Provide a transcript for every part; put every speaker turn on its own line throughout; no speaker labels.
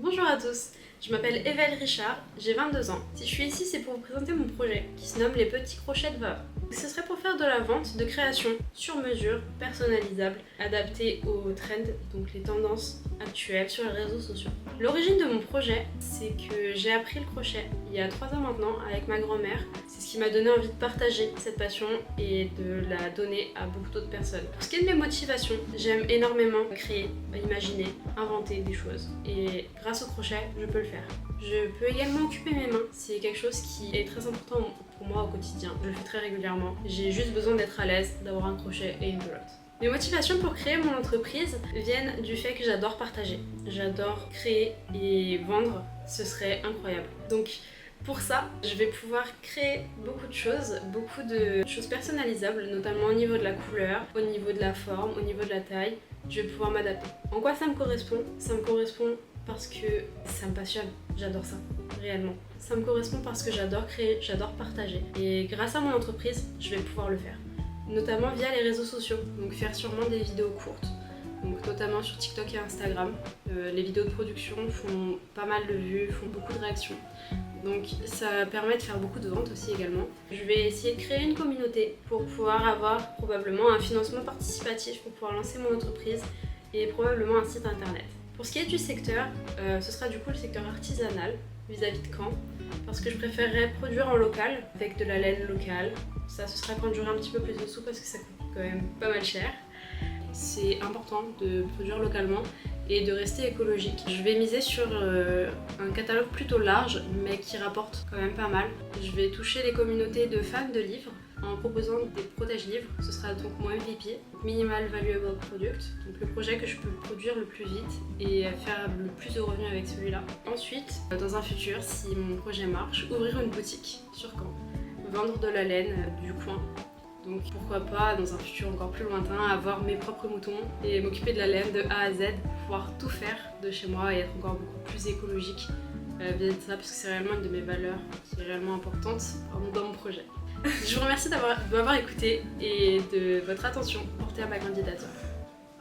Bonjour à tous, je m'appelle Evel Richard, j'ai 22 ans. Si je suis ici, c'est pour vous présenter mon projet qui se nomme Les Petits Crochets de Veuve. Ce serait pour faire de la vente de créations sur mesure, personnalisables, adaptées aux trends, donc les tendances actuelles sur les réseaux sociaux. L'origine de mon projet, c'est que j'ai appris le crochet il y a 3 ans maintenant avec ma grand-mère. C'est ce qui m'a donné envie de partager cette passion et de la donner à beaucoup d'autres personnes. Pour ce qui est de mes motivations, j'aime énormément créer, imaginer, inventer des choses. Et grâce au crochet, je peux le faire. Je peux également occuper mes mains. C'est quelque chose qui est très important pour moi au quotidien. Je le fais très régulièrement. J'ai juste besoin d'être à l'aise, d'avoir un crochet et une pelote. Mes motivations pour créer mon entreprise viennent du fait que j'adore partager. J'adore créer et vendre. Ce serait incroyable. Donc pour ça, je vais pouvoir créer beaucoup de choses personnalisables, notamment au niveau de la couleur, au niveau de la forme, au niveau de la taille. Je vais pouvoir m'adapter. En quoi ça me correspond? Ça me correspond parce que ça me passionne. J'adore ça, réellement. Ça me correspond parce que j'adore créer, j'adore partager. Et grâce à mon entreprise, je vais pouvoir le faire. Notamment via les réseaux sociaux, donc faire sûrement des vidéos courtes, donc notamment sur TikTok et Instagram. Les vidéos de production font pas mal de vues, font beaucoup de réactions, donc ça permet de faire beaucoup de ventes aussi également. Je vais essayer de créer une communauté pour pouvoir avoir probablement un financement participatif pour pouvoir lancer mon entreprise et probablement un site internet. Pour ce qui est du secteur, ce sera du coup le secteur artisanal vis-à-vis de Caen, parce que je préférerais produire en local, avec de la laine locale. Ça, ce sera quand j'aurai un petit peu plus de sous parce que ça coûte quand même pas mal cher. C'est important de produire localement et de rester écologique. Je vais miser sur un catalogue plutôt large, mais qui rapporte quand même pas mal. Je vais toucher les communautés de fans de livres en proposant des protège-livres. Ce sera donc mon MVP, Minimal Valuable Product, donc le projet que je peux produire le plus vite et faire le plus de revenus avec celui-là. Ensuite, dans un futur, si mon projet marche, ouvrir une boutique sur Caen, vendre de la laine du coin. Donc pourquoi pas, dans un futur encore plus lointain, avoir mes propres moutons et m'occuper de la laine de A à Z, pouvoir tout faire de chez moi et être encore beaucoup plus écologique vis-à-vis de ça, parce que c'est réellement une de mes valeurs qui est réellement importante dans mon projet. Je vous remercie de m'avoir écouté et de votre attention portée à ma candidature.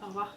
Au revoir.